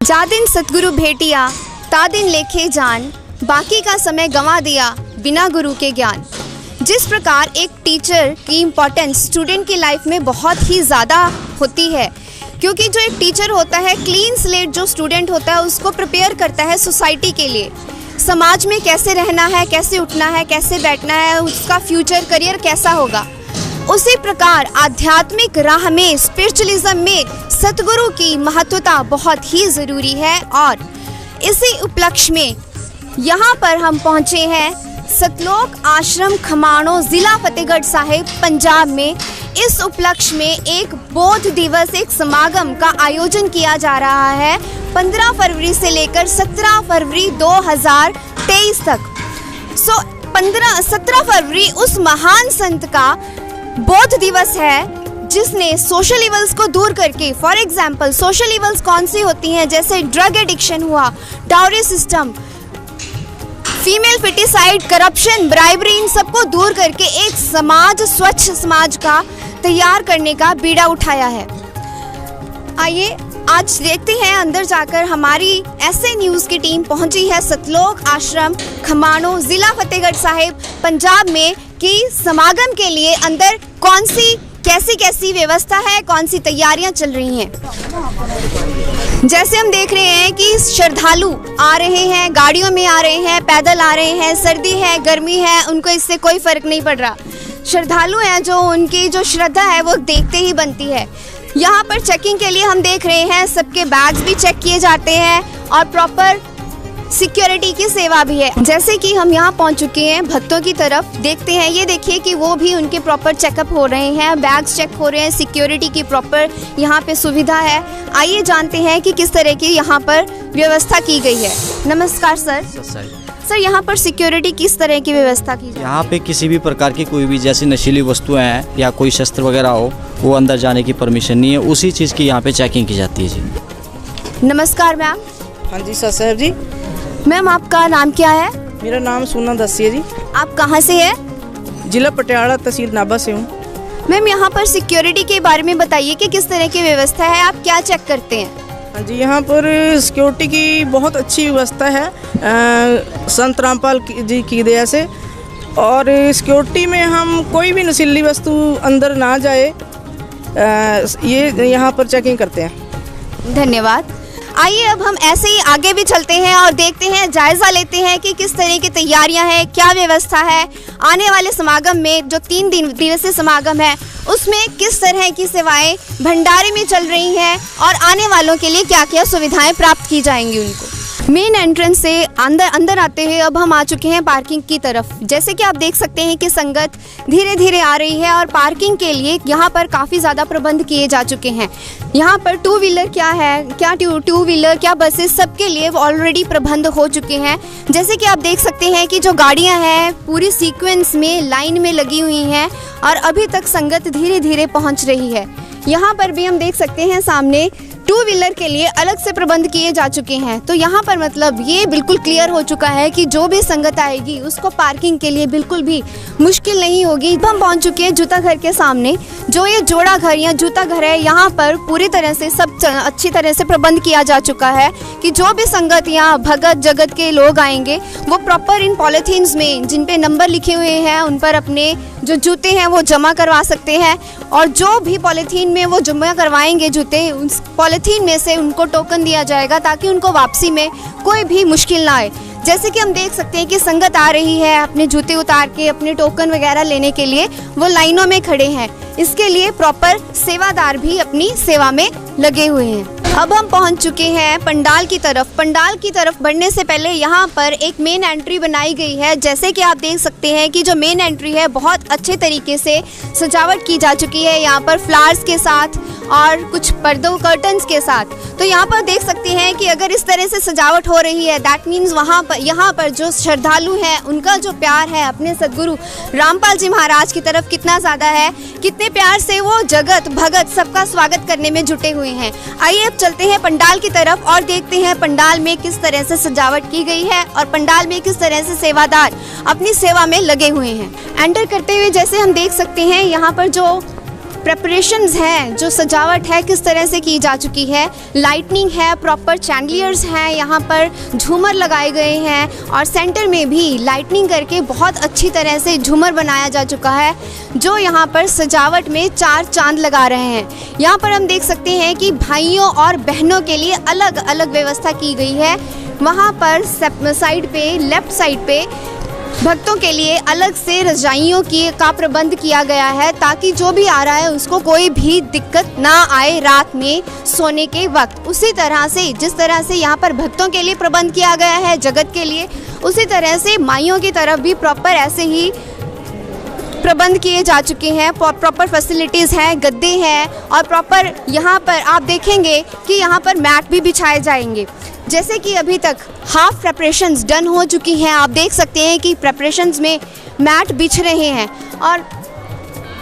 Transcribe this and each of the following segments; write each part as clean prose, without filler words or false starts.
जा दिन सतगुरु भेटिया ता दिन लेखे जान, बाकी का समय गंवा दिया बिना गुरु के ज्ञान। जिस प्रकार एक टीचर की इम्पोर्टेंस स्टूडेंट की लाइफ में बहुत ही ज़्यादा होती है, क्योंकि जो एक टीचर होता है क्लीन स्लेट जो स्टूडेंट होता है उसको प्रिपेयर करता है सोसाइटी के लिए, समाज में कैसे रहना है, कैसे उठना है, कैसे बैठना है, उसका फ्यूचर करियर कैसा होगा। उसी प्रकार आध्यात्मिक राह में, स्पिरिचुअलिज्म में सतगुरु की महत्वता बहुत ही ज़रूरी है। और इसी उपलक्ष्य में यहाँ पर हम पहुँचे हैं सतलोक आश्रम खमाणों, ज़िला फतेहगढ़ साहिब, पंजाब में। इस उपलक्ष्य में एक बौद्ध दिवस, एक समागम का आयोजन किया जा रहा है 15 फरवरी से लेकर 17 फरवरी 2023 तक। 17 फरवरी उस महान संत का बौद्ध दिवस है जिसने सोशल इवल्स को दूर करके, फॉर एग्जाम्पल सोशल इवल्स कौन सी होती हैं, जैसे ड्रग एडिक्शन हुआ, dowry system, female foeticide, corruption, bribery, इन सबको दूर करके एक समाज, स्वच्छ समाज का तैयार करने का बीड़ा उठाया है। आइए आज देखते हैं, अंदर जाकर हमारी ऐसे न्यूज़ की टीम पहुंची है सतलोक आश्रम खमाणों, ज़िला फतेहगढ़ साहिब, पंजाब में, कि समागम के लिए अंदर कौन सी कैसी व्यवस्था है, कौन सी तैयारियां चल रही हैं। जैसे हम देख रहे हैं कि श्रद्धालु आ रहे हैं, गाड़ियों में आ रहे हैं, पैदल आ रहे हैं, सर्दी है, गर्मी है, उनको इससे कोई फर्क नहीं पड़ रहा। श्रद्धालु हैं जो, उनकी जो श्रद्धा है वो देखते ही बनती है। यहाँ पर चेकिंग के लिए हम देख रहे हैं सबके बैग्स भी चेक किए जाते हैं और प्रॉपर सिक्योरिटी की सेवा भी है। जैसे कि हम यहाँ पहुँच चुके हैं भक्तों की तरफ, देखते हैं, ये देखिए कि वो भी उनके प्रॉपर चेकअप हो रहे हैं, बैग्स चेक हो रहे हैं, सिक्योरिटी की प्रॉपर यहाँ पे सुविधा है। आइए जानते हैं कि किस तरह की यहाँ पर व्यवस्था की गई है। नमस्कार सर। सर यहाँ पर सिक्योरिटी किस तरह की व्यवस्था की जाए? यहाँ पे किसी भी प्रकार की कोई भी जैसी नशीली वस्तुएं हैं या कोई शस्त्र वगैरह हो, वो अंदर जाने की परमिशन नहीं है। उसी चीज़ की यहाँ पे चेकिंग की जाती है जी। नमस्कार मैम। हाँ जी सर साहब जी। मैम आपका नाम क्या है? मेरा नाम सोना दसी है जी। आप कहाँ से है? जिला पटियाला, तहसील नाभा से हूँ। मैम यहाँ पर सिक्योरिटी के बारे में बताइए कि किस तरह की व्यवस्था है, आप क्या चेक करते हैं? हाँ जी, यहाँ पर सिक्योरिटी की बहुत अच्छी व्यवस्था है संत रामपाल जी की दया से। और सिक्योरिटी में हम कोई भी नशीली वस्तु अंदर ना जाए, ये यहाँ पर चेकिंग करते हैं। धन्यवाद। आइए अब हम ऐसे ही आगे भी चलते हैं और देखते हैं, जायज़ा लेते हैं कि किस तरह की तैयारियां हैं, क्या व्यवस्था है। आने वाले समागम में जो 3 दिवसीय समागम है उसमें किस तरह की सेवाएं भंडारे में चल रही हैं और आने वालों के लिए क्या क्या सुविधाएं प्राप्त की जाएंगी उनको। मेन एंट्रेंस से अंदर आते हुए अब हम आ चुके हैं पार्किंग की तरफ। जैसे कि आप देख सकते हैं कि संगत धीरे धीरे आ रही है और पार्किंग के लिए यहाँ पर काफ़ी ज़्यादा प्रबंध किए जा चुके हैं। यहाँ पर 2 व्हीलर क्या है, क्या 2 व्हीलर, क्या बसेस, सबके लिए ऑलरेडी प्रबंध हो चुके हैं। जैसे कि आप देख सकते हैं कि जो गाड़ियाँ हैं पूरी सीक्वेंस में लाइन में लगी हुई हैं और अभी तक संगत धीरे धीरे पहुँच रही है। यहाँ पर भी हम देख सकते हैं सामने 2 व्हीलर के लिए अलग से प्रबंध किए जा चुके हैं। तो यहाँ पर मतलब ये बिल्कुल क्लियर हो चुका है कि जो भी संगत आएगी उसको पार्किंग के लिए बिल्कुल भी मुश्किल नहीं होगी। हम पहुँच चुके हैं जूता घर के सामने। जो ये जोड़ा घर या जूता घर है, यहाँ पर पूरी तरह से सब अच्छी तरह से प्रबंध किया जा चुका है कि जो भी संगत यहाँ भगत जगत के लोग आएंगे वो प्रॉपर इन पॉलीथीन्स में जिन पे नंबर लिखे हुए हैं उन पर अपने जो जूते हैं वो जमा करवा सकते हैं। और जो भी पॉलीथीन में वो जमा करवाएंगे जूते, उस पॉलीथीन में से उनको टोकन दिया जाएगा ताकि उनको वापसी में कोई भी मुश्किल ना आए। जैसे कि हम देख सकते हैं कि संगत आ रही है अपने जूते उतार के अपने टोकन वगैरह लेने के लिए, वो लाइनों में खड़े हैं। इसके लिए प्रॉपर सेवादार भी अपनी सेवा में लगे हुए हैं। अब हम पहुंच चुके हैं पंडाल की तरफ। पंडाल की तरफ बढ़ने से पहले यहाँ पर एक मेन एंट्री बनाई गई है। जैसे कि आप देख सकते हैं कि जो मेन एंट्री है बहुत अच्छे तरीके से सजावट की जा चुकी है, यहाँ पर फ्लावर्स के साथ और कुछ पर्दों कर्टन्स के साथ। तो यहाँ पर देख सकते हैं कि अगर इस तरह से सजावट हो रही है, दैट मीन्स यहाँ पर जो श्रद्धालु हैं उनका जो प्यार है अपने सदगुरु रामपाल जी महाराज की तरफ कितना ज़्यादा है, कितने प्यार से वो जगत भगत सबका स्वागत करने में जुटे हुए हैं। आइए अब चलते हैं पंडाल की तरफ और देखते हैं पंडाल में किस तरह से सजावट की गई है और पंडाल में किस तरह से सेवादार अपनी सेवा में लगे हुए हैं। एंटर करते हुए जैसे हम देख सकते हैं यहाँ पर जो प्रेपरेशंस हैं, जो सजावट है किस तरह से की जा चुकी है। लाइटनिंग है, प्रॉपर चैंडलियर्स हैं, यहाँ पर झूमर लगाए गए हैं और सेंटर में भी लाइटनिंग करके बहुत अच्छी तरह से झूमर बनाया जा चुका है, जो यहाँ पर सजावट में 4 चांद लगा रहे हैं। यहाँ पर हम देख सकते हैं कि भाइयों और बहनों के लिए अलग अलग व्यवस्था की गई है। वहाँ पर साइड पे, लेफ्ट साइड पे भक्तों के लिए अलग से रजाइयों का प्रबंध किया गया है, ताकि जो भी आ रहा है उसको कोई भी दिक्कत ना आए रात में सोने के वक्त। उसी तरह से जिस तरह से यहाँ पर भक्तों के लिए प्रबंध किया गया है जगत के लिए, उसी तरह से माइयों की तरफ भी प्रॉपर ऐसे ही प्रबंध किए जा चुके हैं। प्रॉपर फैसिलिटीज़ हैं, गद्दे हैं और प्रॉपर यहाँ पर आप देखेंगे कि यहाँ पर मैट भी बिछाए जाएंगे। जैसे कि अभी तक हाफ प्रेपरेशंस डन हो चुकी हैं, आप देख सकते हैं कि प्रेपरेशंस में मैट बिछ रहे हैं। और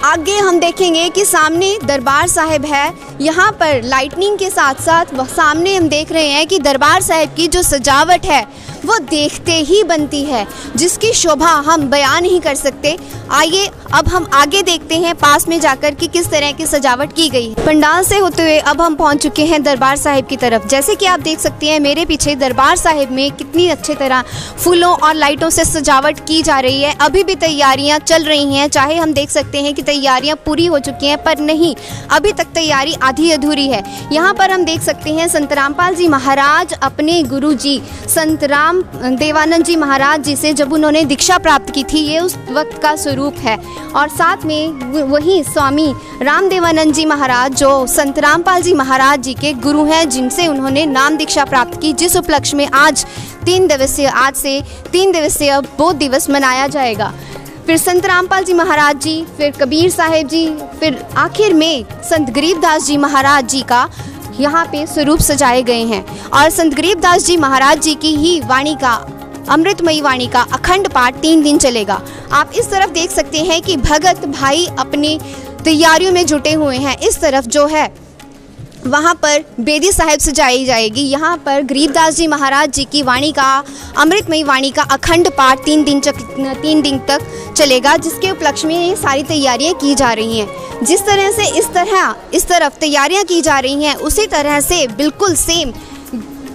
आगे हम देखेंगे कि सामने दरबार साहिब है। यहाँ पर लाइटनिंग के साथ साथ सामने हम देख रहे हैं कि दरबार साहिब की जो सजावट है वो देखते ही बनती है, जिसकी शोभा हम बयान नहीं कर सकते। आइए अब हम आगे देखते हैं पास में जाकर कि किस तरह की सजावट की गई है। पंडाल से होते हुए अब हम पहुंच चुके हैं दरबार साहिब की तरफ। जैसे कि आप देख सकते हैं मेरे पीछे दरबार साहिब में कितनी अच्छी तरह फूलों और लाइटों से सजावट की जा रही है। अभी भी तैयारियां चल रही हैं, चाहे हम देख सकते हैं कि तैयारियां पूरी हो चुकी हैं, पर नहीं, अभी तक तैयारी आधी अधूरी है। यहाँ पर हम देख सकते हैं संत रामपाल जी महाराज अपने गुरु जी संत राम देवानंद जी महाराज जी से जब उन्होंने दीक्षा प्राप्त की थी, ये उस वक्त का स्वरूप है। और साथ में वही स्वामी राम देवानंद जी महाराज जो संत रामपाल जी महाराज जी के गुरु हैं, जिनसे उन्होंने नाम दीक्षा प्राप्त की, जिस उपलक्ष्य में आज से 3 दिवसीय बोध दिवस मनाया जाएगा। फिर संत रामपाल जी महाराज जी, फिर कबीर साहिब जी, फिर आखिर में संत गरीबदास जी महाराज जी का यहाँ पे स्वरूप सजाए गए हैं। और संत गरीबदास जी महाराज जी की ही वाणी का, अमृतमयी वाणी का अखंड पाठ 3 दिन चलेगा। आप इस तरफ देख सकते हैं कि भगत भाई अपनी तैयारियों में जुटे हुए हैं। इस तरफ जो है वहाँ पर बेदी साहिब सजाई जाएगी। यहाँ पर गरीबदास जी महाराज जी की वाणी का, अमृतमयी वाणी का अखंड पाठ 3 दिन तक चलेगा, जिसके उपलक्ष्य में ये सारी तैयारियाँ की जा रही हैं। जिस तरह से इस तरफ तैयारियाँ की जा रही हैं, उसी तरह से बिल्कुल सेम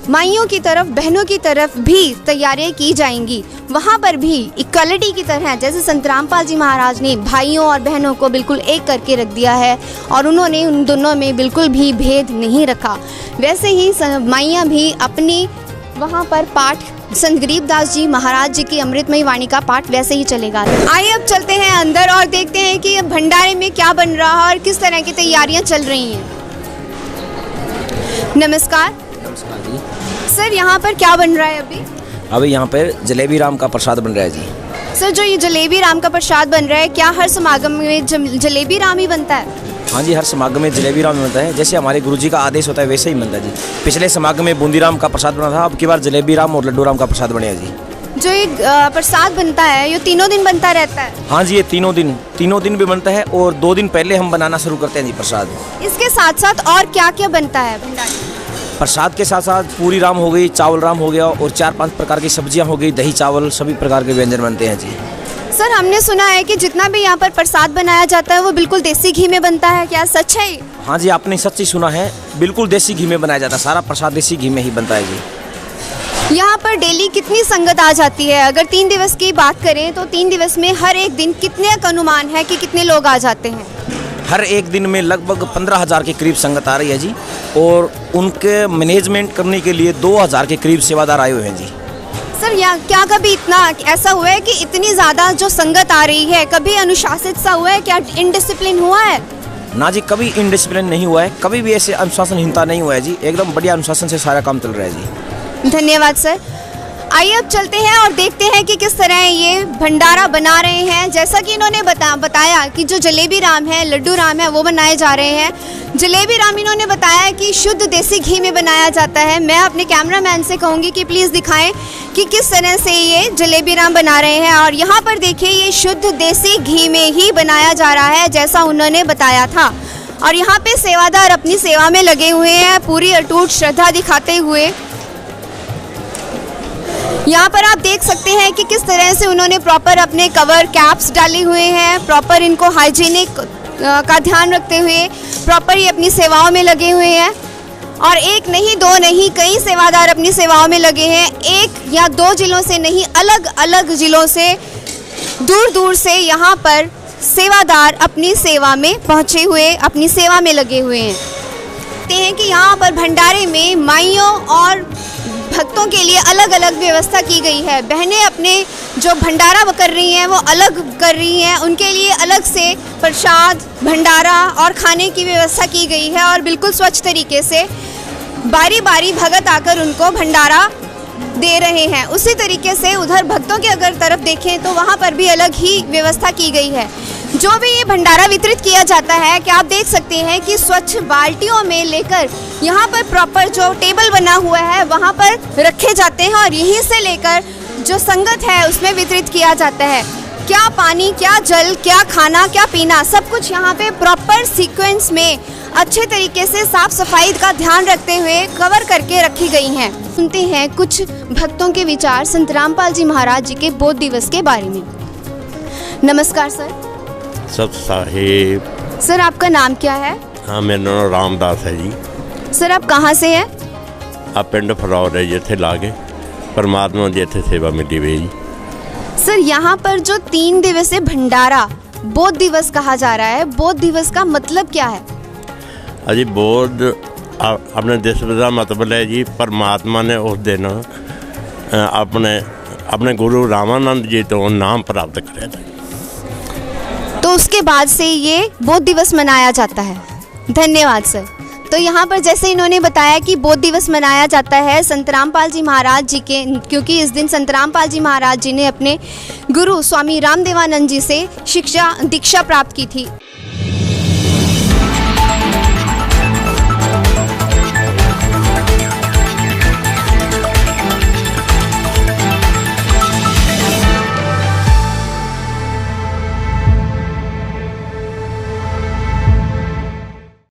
माइयों की तरफ, बहनों की तरफ भी तैयारियां की जाएंगी। वहाँ पर भी इक्वालिटी की तरह, जैसे संत रामपाल जी महाराज ने भाइयों और बहनों को बिल्कुल एक करके रख दिया है और उन्होंने उन दोनों में बिल्कुल भी भेद नहीं रखा, वैसे ही माइयाँ भी अपनी वहाँ पर पाठ संत गरीबदास जी महाराज जी की अमृतमयी वाणी का पाठ वैसे ही चलेगा। आइए अब चलते हैं अंदर और देखते हैं कि भंडारे में क्या बन रहा है और किस तरह की तैयारियाँ चल रही हैं। नमस्कार जी। सर, यहाँ पर क्या बन रहा है अभी यहाँ पर जलेबी राम का प्रसाद बन रहा है जी। सर, जो ये जलेबी राम का प्रसाद बन रहा है, क्या हर समागम में जलेबी राम ही बनता है? हाँ जी, हर समागम में जलेबी राम बनता है। जैसे हमारे गुरुजी का आदेश होता है वैसे ही बनता है जी। पिछले समागम में बूंदी राम का प्रसाद बना था, अब की बार जलेबी राम और लड्डू राम का प्रसाद बने जी। जो ये प्रसाद बनता है ये 3 दिन बनता रहता है? हाँ जी, ये तीनों दिन भी बनता है और 2 दिन पहले हम बनाना शुरू करते हैं जी प्रसाद। इसके साथ साथ और क्या क्या बनता है भंडारे? प्रसाद के साथ साथ पूरी राम हो गई, चावल राम हो गया और 4-5 प्रकार की सब्जियां हो गई, दही चावल, सभी प्रकार के व्यंजन बनते हैं जी। सर, हमने सुना है कि जितना भी यहाँ पर प्रसाद बनाया जाता है वो बिल्कुल देसी घी में बनता है, क्या सच है? हाँ जी, आपने सच ही सुना है, बिल्कुल देसी घी में बनाया जाता है। सारा प्रसाद देसी घी में ही बनता है जी। यहाँ पर डेली कितनी संगत आ जाती है? अगर 3 दिवस की बात करें तो 3 दिवस में हर एक दिन कितने का अनुमान है कि कितने लोग आ जाते हैं? हर एक दिन में लगभग 15,000 के करीब संगत आ रही है जी, और उनके मैनेजमेंट करने के लिए 2,000 के करीब सेवादार आए हुए हैं जी। सर, क्या कभी इतना ऐसा हुआ है कि इतनी ज़्यादा जो संगत आ रही है, कभी अनुशासित सा हुआ है? क्या इनडिसिप्लिन हुआ है? ना जी, कभी इनडिसिप्लिन नहीं हुआ है, कभी भी ऐसे अनुशासनहीनता नहीं हुआ है जी। एकदम बढ़िया अनुशासन से सारा काम चल रहा है जी। धन्यवाद सर। आइए अब चलते हैं और देखते हैं कि किस तरह ये भंडारा बना रहे हैं। जैसा कि इन्होंने बताया कि जो जलेबी राम है, लड्डू राम है, वो बनाए जा रहे हैं। जलेबी राम इन्होंने बताया कि शुद्ध देसी घी में बनाया जाता है। मैं अपने कैमरामैन से कहूँगी कि प्लीज़ दिखाएं कि किस तरह से ये जलेबी राम बना रहे हैं। और यहाँ पर देखिए, ये शुद्ध देसी घी में ही बनाया जा रहा है जैसा उन्होंने बताया था। और यहाँ पे सेवादार अपनी सेवा में लगे हुए हैं, पूरी अटूट श्रद्धा दिखाते हुए। यहाँ पर आप देख सकते हैं कि किस तरह से उन्होंने प्रॉपर अपने कवर कैप्स डाले हुए हैं, प्रॉपर इनको हाइजीनिक का ध्यान रखते हुए प्रॉपर ये अपनी सेवाओं में लगे हुए हैं। और एक नहीं, दो नहीं, कई सेवादार अपनी सेवाओं में लगे हैं। एक या दो जिलों से नहीं, अलग अलग जिलों से, दूर दूर से यहाँ पर सेवादार अपनी सेवा में पहुँचे हुए, अपनी सेवा में लगे हुए हैं। देखते हैं कि यहाँ पर भंडारे में माइयों और भक्तों के लिए अलग अलग व्यवस्था की गई है। बहनें अपने जो भंडारा कर रही हैं वो अलग कर रही हैं, उनके लिए अलग से प्रसाद, भंडारा और खाने की व्यवस्था की गई है। और बिल्कुल स्वच्छ तरीके से बारी बारी भगत आकर उनको भंडारा दे रहे हैं। उसी तरीके से उधर भक्तों के अगर तरफ देखें तो वहाँ पर भी अलग ही व्यवस्था की गई है। जो भी ये भंडारा वितरित किया जाता है, क्या आप देख सकते हैं कि स्वच्छ बाल्टियों में लेकर यहाँ पर प्रॉपर जो टेबल बना हुआ है वहाँ पर रखे जाते हैं और यहीं से लेकर जो संगत है उसमें वितरित किया जाता है। क्या पानी, क्या जल, क्या खाना, क्या पीना, सब कुछ यहाँ पे प्रॉपर सीक्वेंस में अच्छे तरीके से साफ सफाई का ध्यान रखते हुए कवर करके रखी गई हैं। सुनते हैं कुछ भक्तों के विचार संत रामपाल जी महाराज जी के बोध दिवस के बारे में। नमस्कार सर। सत साहिब। सर आपका नाम क्या है? हाँ, मेरा नाम रामदास है जी। सर आप कहाँ से हैं? आप पिंड फलौर है जिथे लागे परमात्मा जी इत्थे सेवा मिली हुई जी। सर यहाँ पर जो 3 दिवसीय भंडारा बोध दिवस कहा जा रहा है, बोध दिवस का मतलब क्या है? अजी बोध अपने दिवस का मतलब है जी परमात्मा ने उस दिन अपने गुरु रामानंद जी तो नाम प्राप्त कराया था, तो उसके बाद से ये बोध दिवस मनाया जाता है। धन्यवाद सर। तो यहाँ पर जैसे इन्होंने बताया कि बोध दिवस मनाया जाता है संत रामपाल जी महाराज जी के, क्योंकि इस दिन संत रामपाल जी महाराज जी ने अपने गुरु स्वामी रामदेवानंद जी से दीक्षा प्राप्त की थी।